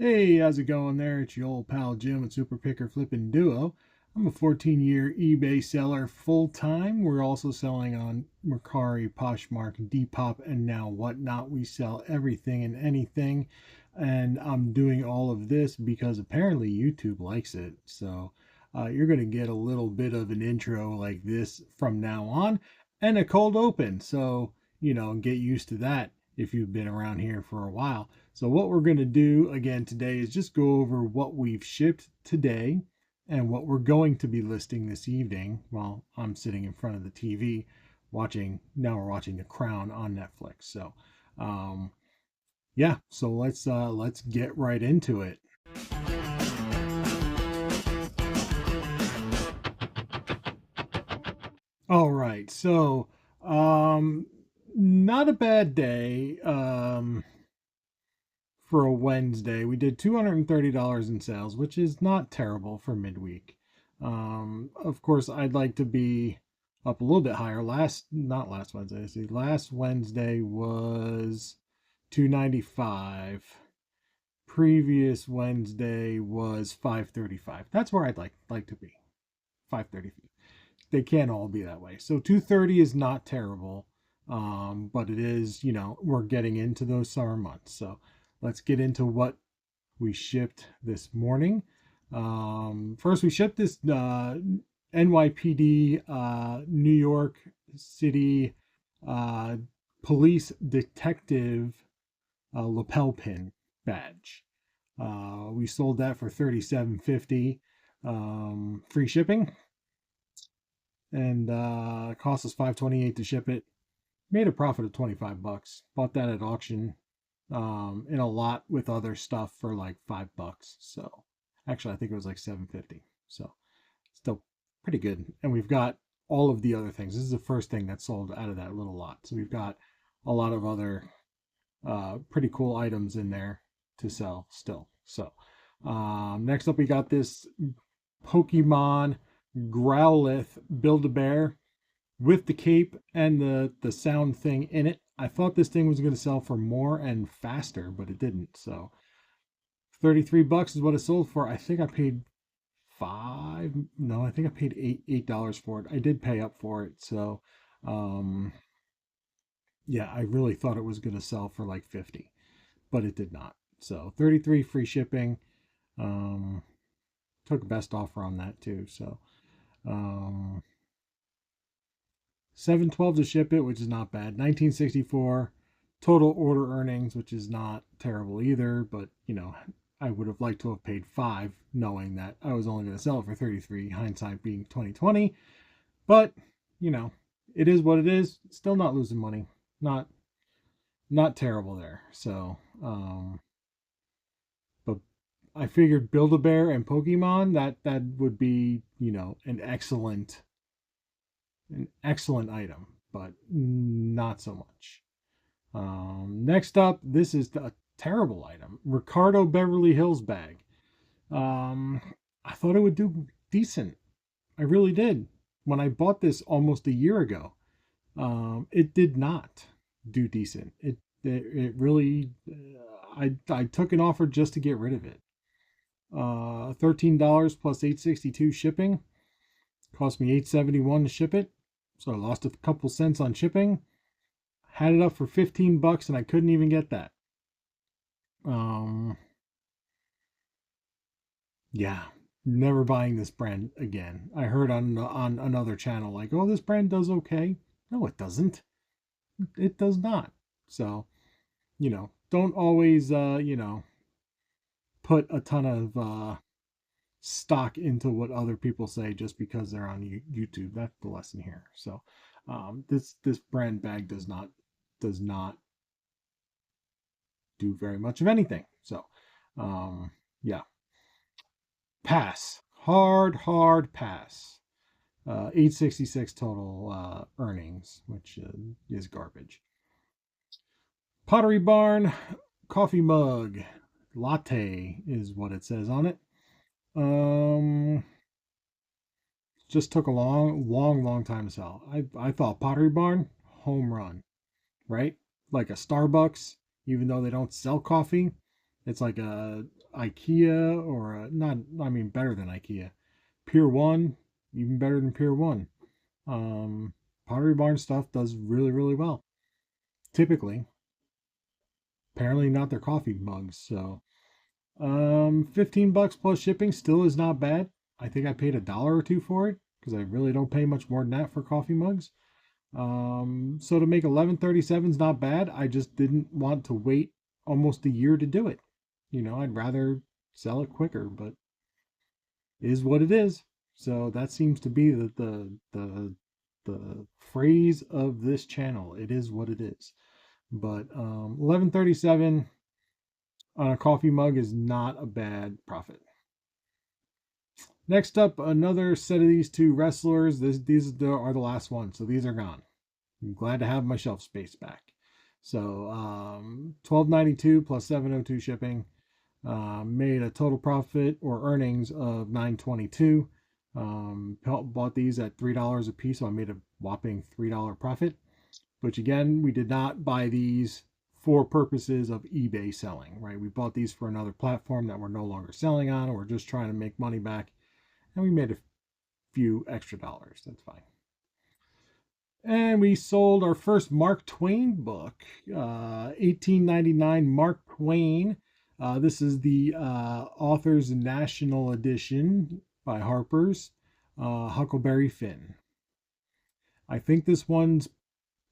Hey, how's it going there? It's your old pal Jim with Super Picker Flippin' Duo. I'm a 14-year eBay seller full time. We're also selling on Mercari, Poshmark, Depop, and now Whatnot. We sell everything and anything. And I'm doing all of this because apparently YouTube likes it. So you're going to get a little bit of an intro like this from now on and a cold open. So, get used to that if you've been around here for a while. So what we're going to do again today is just go over what we've shipped today and what we're going to be listing this evening while I'm sitting in front of the TV now we're watching The Crown on Netflix. So um yeah, so let's get right into it. All right. So um not a bad day. For a Wednesday. We did $230 in sales, which is not terrible for midweek. Of course, I'd like to be up a little bit higher. Not last Wednesday. See, last Wednesday was 295. Previous Wednesday was 535. That's where I'd like to be. 535. They can't all be that way. So 230 is not terrible. But it is, we're getting into those summer months. So let's get into what we shipped this morning. First, we shipped this NYPD New York City uh, police detective lapel pin badge. We sold that for $37.50, free shipping, and it cost us $528 to ship it. Made a profit of $25. Bought that at auction in a lot with other stuff for like $5. So actually, I think it was like $7.50. So still pretty good. And we've got all of the other things. This is the first thing that sold out of that little lot. So we've got a lot of other pretty cool items in there to sell still. So next up, we got this Pokemon Growlithe Build-A-Bear with the cape and the sound thing in it. I thought this thing was going to sell for more and faster, but it didn't. So $33 is what it sold for. I think I paid five. No, I think I paid $8 for it. I did pay up for it. So um yeah, I really thought it was going to sell for like 50, but it did not. So 33 free shipping. Um Took best offer on that too. So um 712 to ship it, which is not bad. 1964 total order earnings, which is not terrible either, but I would have liked to have paid 5 knowing that I was only going to sell it for 33, hindsight being 2020. But, you know, it is what it is. Still not losing money. Not not terrible there. So, but I figured Build-A-Bear and Pokemon that would be, an excellent item, but not so much. Next up, this is a terrible item. Ricardo Beverly Hills bag. Um, I thought it would do decent. I really did. When I bought this almost a year ago, it did not do decent. It really. I took an offer just to get rid of it. $13 plus 862 shipping. Cost me 871 to ship it. So I lost a couple cents on shipping. Had it up for $15 and I couldn't even get that. Um, yeah, never buying this brand again. I heard on another channel like, "Oh, this brand does okay." No, it doesn't. It does not. So, don't always put a ton of stock into what other people say just because they're on YouTube. That's the lesson here. So, this brand bag does not do very much of anything. So, yeah, pass. Hard pass. 866 total earnings, which is garbage. Pottery Barn coffee mug latte is what it says on it. Um, just took a long time to sell. I thought Pottery Barn home run, right? Like a Starbucks, even though they don't sell coffee, It's like a IKEA or a, not, I mean, better than IKEA. Pier 1, even better than Pier 1. Um, Pottery Barn stuff does really, really well. Typically, apparently not their coffee mugs. So, 15 bucks plus shipping still is not bad. I think I paid $1 or $2 for it because I really don't pay much more than that for coffee mugs. So to make 1137 is not bad. I just didn't want to wait almost a year to do it. I'd rather sell it quicker, but it is what it is. So that seems to be the phrase of this channel. It is what it is. But 1137 on a coffee mug is not a bad profit. Next up, another set of these two wrestlers. These are the last ones, so these are gone. I'm glad to have my shelf space back. So $12.92 plus $7.02 shipping. Made a total profit or earnings of $9.22. Bought these at $3 a piece, so I made a whopping $3 profit. Which again, we did not buy these for purposes of eBay selling, right? We bought these for another platform that we're no longer selling on, or we're just trying to make money back, and we made a few extra dollars. That's fine. And we sold our first Mark Twain book, 1899 Mark Twain. This is the Author's National Edition by Harper's, Huckleberry Finn. I think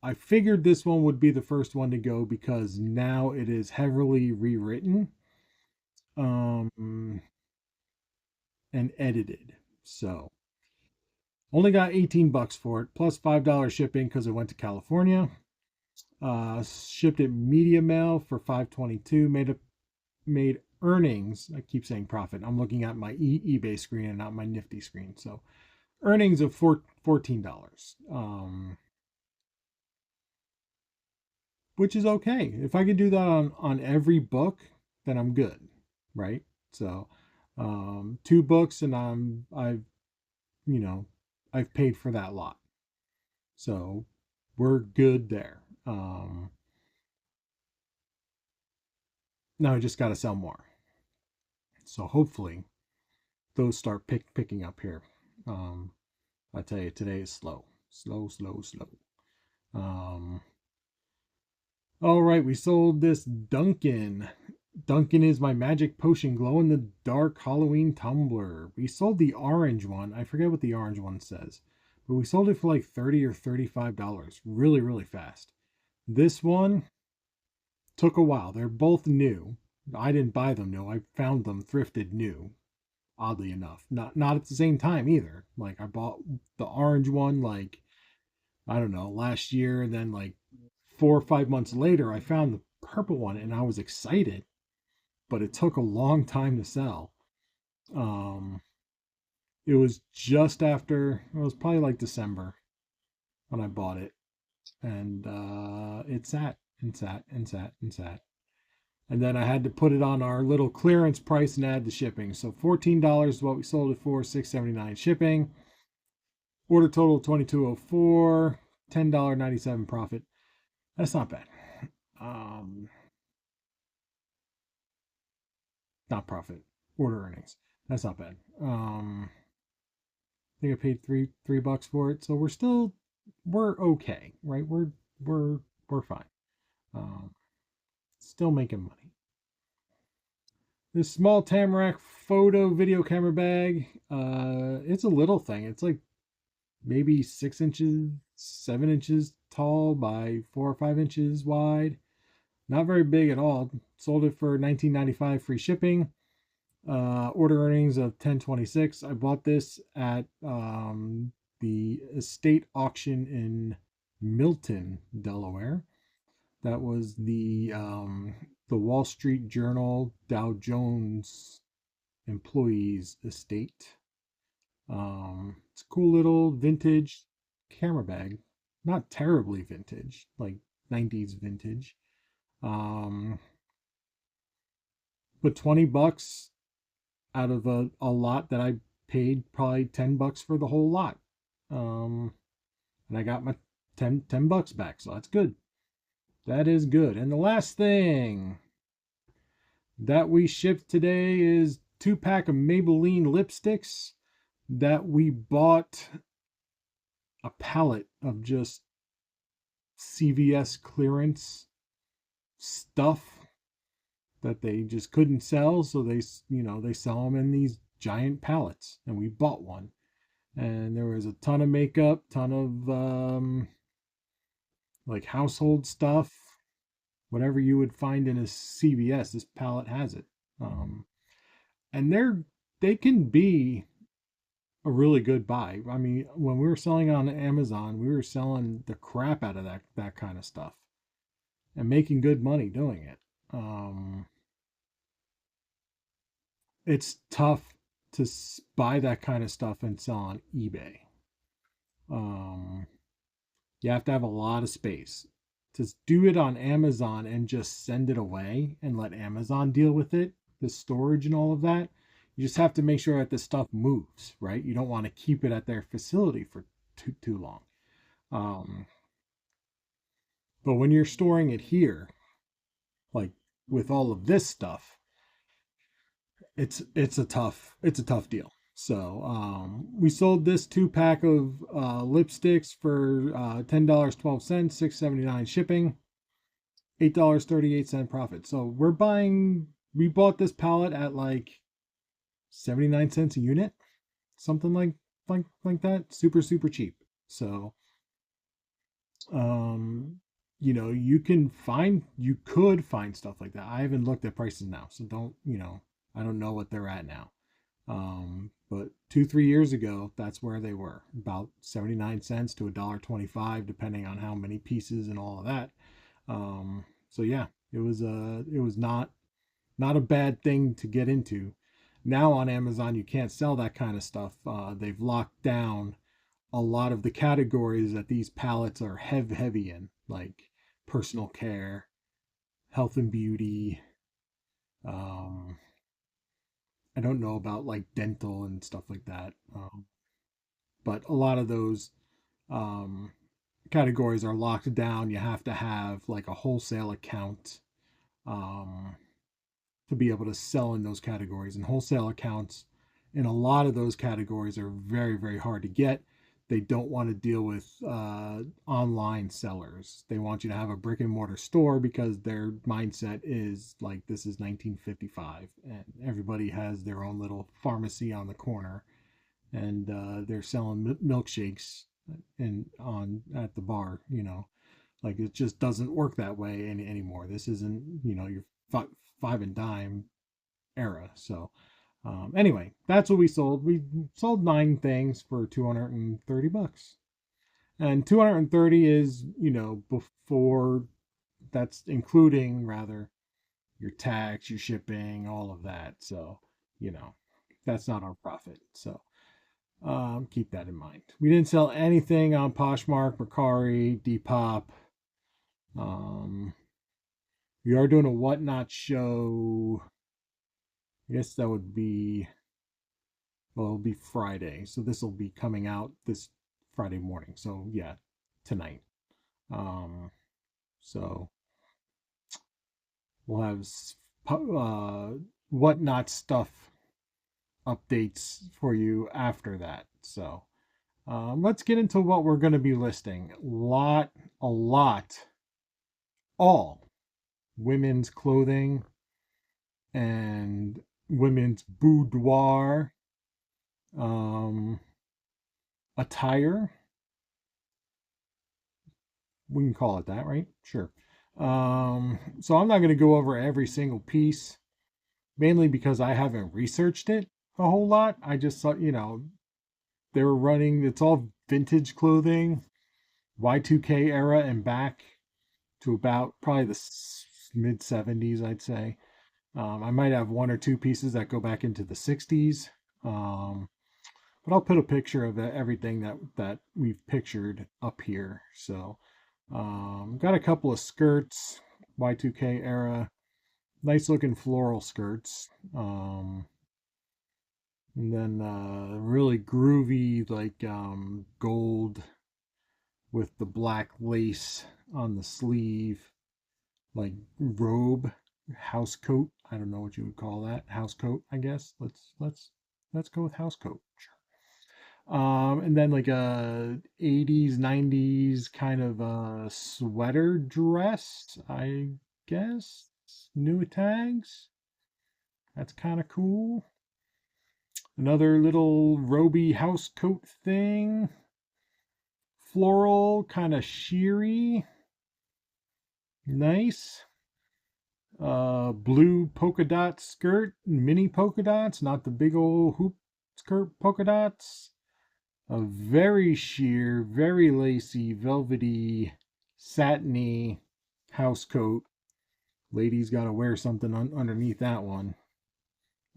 I figured this one would be the first one to go because now it is heavily rewritten and edited. So only got 18 bucks for it, plus $5 shipping because it went to California. Shipped it media mail for $5.22. Made earnings. I keep saying profit. I'm looking at my eBay screen and not my Nifty screen. So earnings of $14. Which is okay. If I can do that on every book, then I'm good, right? So, 2 books and I've paid for that lot. So we're good there. Now I just got to sell more. So hopefully those start picking up here. I tell you, today is slow. Slow, slow, slow. All right, we sold this Dunkin'. Dunkin' is my magic potion glow in the dark Halloween tumbler. We sold the orange one. I forget what the orange one says, but we sold it for like $30 or $35 really, really fast. This one took a while. They're both new. I didn't buy them new. I found them thrifted new, oddly enough. Not at the same time either. Like I bought the orange one like I don't know, last year, and then like 4 or 5 months later I found the purple one and I was excited, but it took a long time to sell. Um it was just after it was probably like December when I bought it. And it sat and sat and sat and sat. And then I had to put it on our little clearance price and add the shipping. So $14 is what we sold it for, $6.79 shipping. Order total $22.04, $10.97 profit. That's not bad. Um, Not profit, order earnings. That's not bad. I think I paid three bucks for it, so we're okay, right? We're fine. Um, Still making money. This small Tamarack photo video camera bag. It's a little thing. It's like maybe 6 inches, 7 inches tall by 4 or 5 inches wide. Not very big at all. Sold it for $19.95 free shipping. Order earnings of $10.26. I bought this at the estate auction in Milton, Delaware. That was the Wall Street Journal Dow Jones employees estate. It's a cool little vintage camera bag. Not terribly vintage, like 90s vintage. Um, but 20 bucks out of a lot that I paid probably 10 bucks for the whole lot. And I got my 10 bucks back, so that's good. That is good. And the last thing, that we shipped today is 2 pack of Maybelline lipsticks that we bought a pallet of just CVS clearance stuff that they just couldn't sell, so they sell them in these giant pallets, and we bought one. And there was a ton of makeup, ton of like household stuff, whatever you would find in a CVS. This pallet has it, and they can be a really good buy. I mean, when we were selling on Amazon, we were selling the crap out of that kind of stuff and making good money doing it. Um, it's tough to buy that kind of stuff and sell on eBay. Um, you have to have a lot of space. To do it on Amazon and just send it away and let Amazon deal with it, the storage and all of that, you just have to make sure that the stuff moves, right? You don't want to keep it at their facility for too long. Um, but when you're storing it here, like with all of this stuff, it's a tough deal. So we sold this 2 pack of lipsticks for $10.12, $6.79 shipping, $8.38 profit. So we bought this pallet at like 79 cents a unit, something like that. Super super cheap. So um you could find stuff like that. I haven't looked at prices now, so I don't know what they're at now. But 2 3 years ago, that's where they were, about 79 cents to $1.25, depending on how many pieces and all of that. So yeah, it was not a bad thing to get into. Now on Amazon, you can't sell that kind of stuff. They've locked down a lot of the categories that these palettes are heavy in, like personal care, health and beauty. Um, I don't know about like dental and stuff like that, but a lot of those um, categories are locked down. You have to have like a wholesale account um, to be able to sell in those categories. And wholesale accounts in a lot of those categories are very, very hard to get. They don't want to deal with online sellers. They want you to have a brick and mortar store because their mindset is like this is 1955 and everybody has their own little pharmacy on the corner, and they're selling milkshakes and on at the bar. Like it just doesn't work that way anymore. This isn't your five and dime era. So anyway, that's what we sold. We sold 9 things for $230, and 230 is before, that's including rather your tax, your shipping, all of that. So you know that's not our profit. So keep that in mind. We didn't sell anything on Poshmark, Mercari, Depop. Um, we are doing a whatnot show. I guess that would be, well, it'll be Friday. So this will be coming out this Friday morning. So yeah, tonight. Um, so we'll have whatnot stuff updates for you after that. So let's get into what we're going to be listing. A lot, all women's clothing and women's boudoir attire. We can call it that, right? Sure. So I'm not going to go over every single piece, mainly because I haven't researched it a whole lot. I just thought, they were running, it's all vintage clothing, Y2K era and back to about probably the mid 70s, I'd say. I might have one or two pieces that go back into the 60s. But I'll put a picture of everything that we've pictured up here. So, got a couple of skirts, Y2K era, nice looking floral skirts. And then really groovy, like gold with the black lace on the sleeve, like robe, house coat I don't know what you would call that. House coat, I guess. Let's go with house coat. And then like a 80s, 90s kind of a sweater dress, I guess. New tags. That's kind of cool. Another little roby house coat thing. Floral, kind of sheery. Nice. Blue polka dot skirt, mini polka dots, not the big old hoop skirt polka dots. A very sheer, very lacy, velvety, satiny house coat. Ladies got to wear something underneath that one.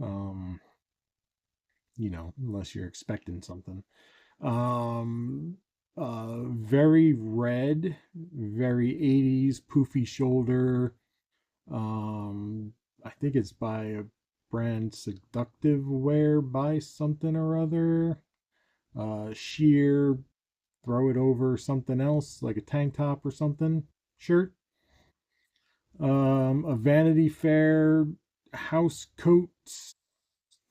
Um, unless you're expecting something. Um, very red, very 80s, poofy shoulder. I think it's by a brand Seductive Wear by something or other. Sheer, throw it over something else like a tank top or something shirt. A Vanity Fair house coat,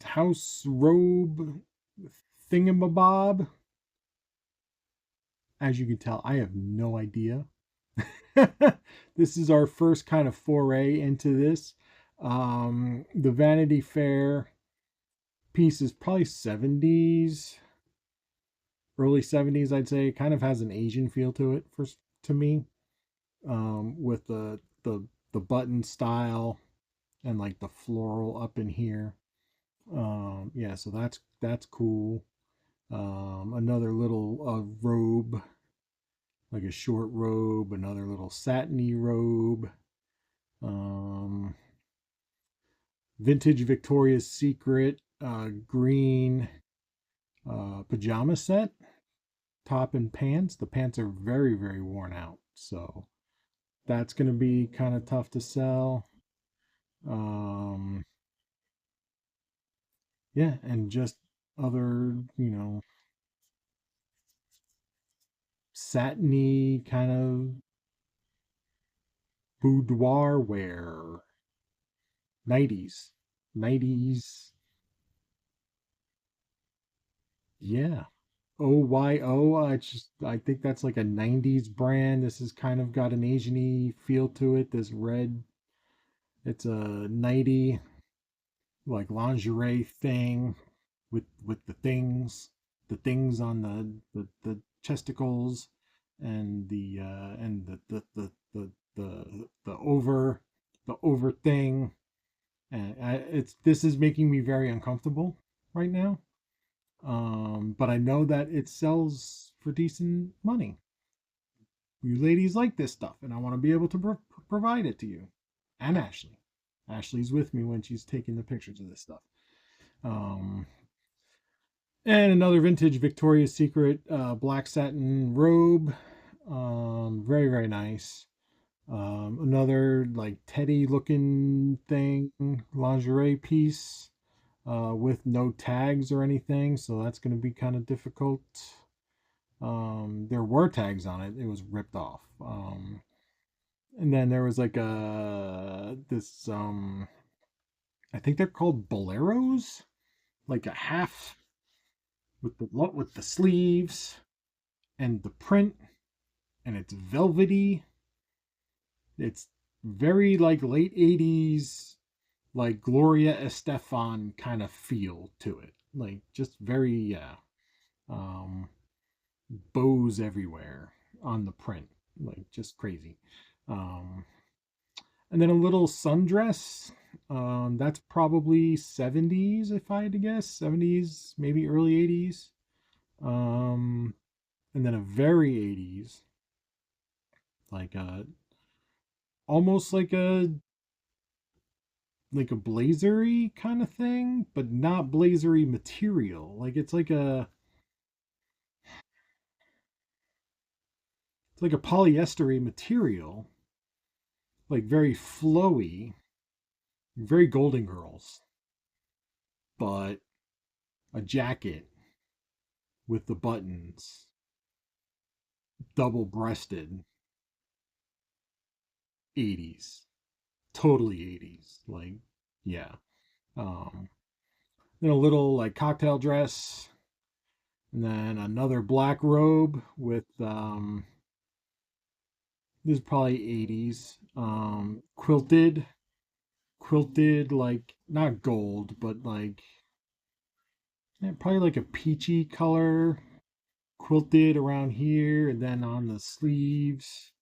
house robe thingamabob. As you can tell, I have no idea. This is our first kind of foray into this. The Vanity Fair piece is probably 70s, early 70s, I'd say. It kind of has an Asian feel to it to me, with the button style and like the floral up in here. Yeah, so that's cool. Another little robe, like a short robe, another little satiny robe. Um, Vintage Victoria's Secret green pajama set, top and pants. The pants are very, very worn out. So that's going to be kind of tough to sell. Um, yeah, and just other, satiny kind of boudoir wear. 90s. 90s. Yeah. OYO. I think that's like a 90s brand. This has kind of got an Asian-y feel to it. This red, it's a nighty like lingerie thing with the things on the chesticles and the over thing. And it's this is making me very uncomfortable right now. But I know that it sells for decent money. You ladies like this stuff, and I want to be able to provide it to you. And Ashley. Ashley's with me when she's taking the pictures of this stuff. Um, and another vintage Victoria's Secret black satin robe. Very, very nice. Another like teddy looking thing, lingerie piece with no tags or anything. So that's going to be kind of difficult. There were tags on it. It was ripped off. And then there was like this I think they're called boleros, like a half with the sleeves and the print, and it's velvety. It's very like late 80s, like Gloria Estefan kind of feel to it. Like just very, yeah. Um, Bows everywhere on the print, like just crazy. Um, and then a little sundress. That's probably 70s, if I had to guess. 70s, maybe early 80s. Um, and then a very 80s, like almost like a blazery kind of thing, but not blazery material. Like it's like a polyestery material, like very flowy, very Golden Girls, but a jacket with the buttons, double breasted, 80s, totally 80s. Like Yeah. Um, then a little like cocktail dress, and then another black robe with this is probably 80s. Quilted like not gold, but like probably like a peachy color quilted around here and then on the sleeves.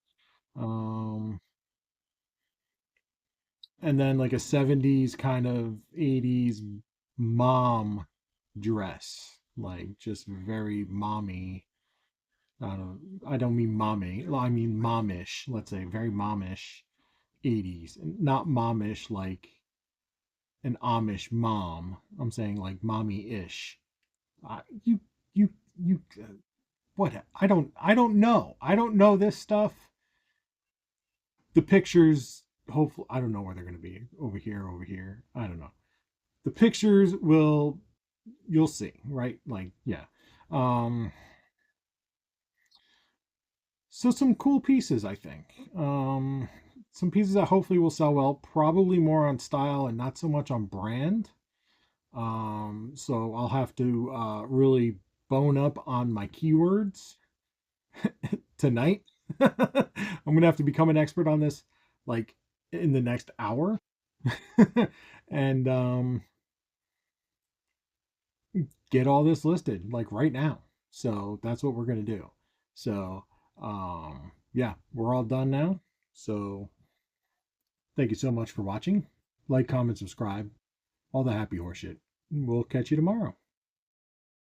Um, and then like a 70s kind of 80s mom dress, like just very mommy. I don't mean mommy. I mean momish. Let's say very momish 80s, not momish like an Amish mom. I'm saying like mommy-ish. You you what? I don't know. I don't know this stuff. The pictures, hopefully, I don't know where they're going to be, over here, over here. I don't know. The pictures will, you'll see, right? Like, yeah. Um, so some cool pieces, I think. Some pieces that hopefully will sell well, probably more on style and not so much on brand. So I'll have to really bone up on my keywords tonight. I'm gonna have to become an expert on this like in the next hour. And get all this listed like right now. So that's what we're gonna do. So yeah, we're all done now. So thank you so much for watching. Like, comment, subscribe, all the happy horse shit. We'll catch you tomorrow.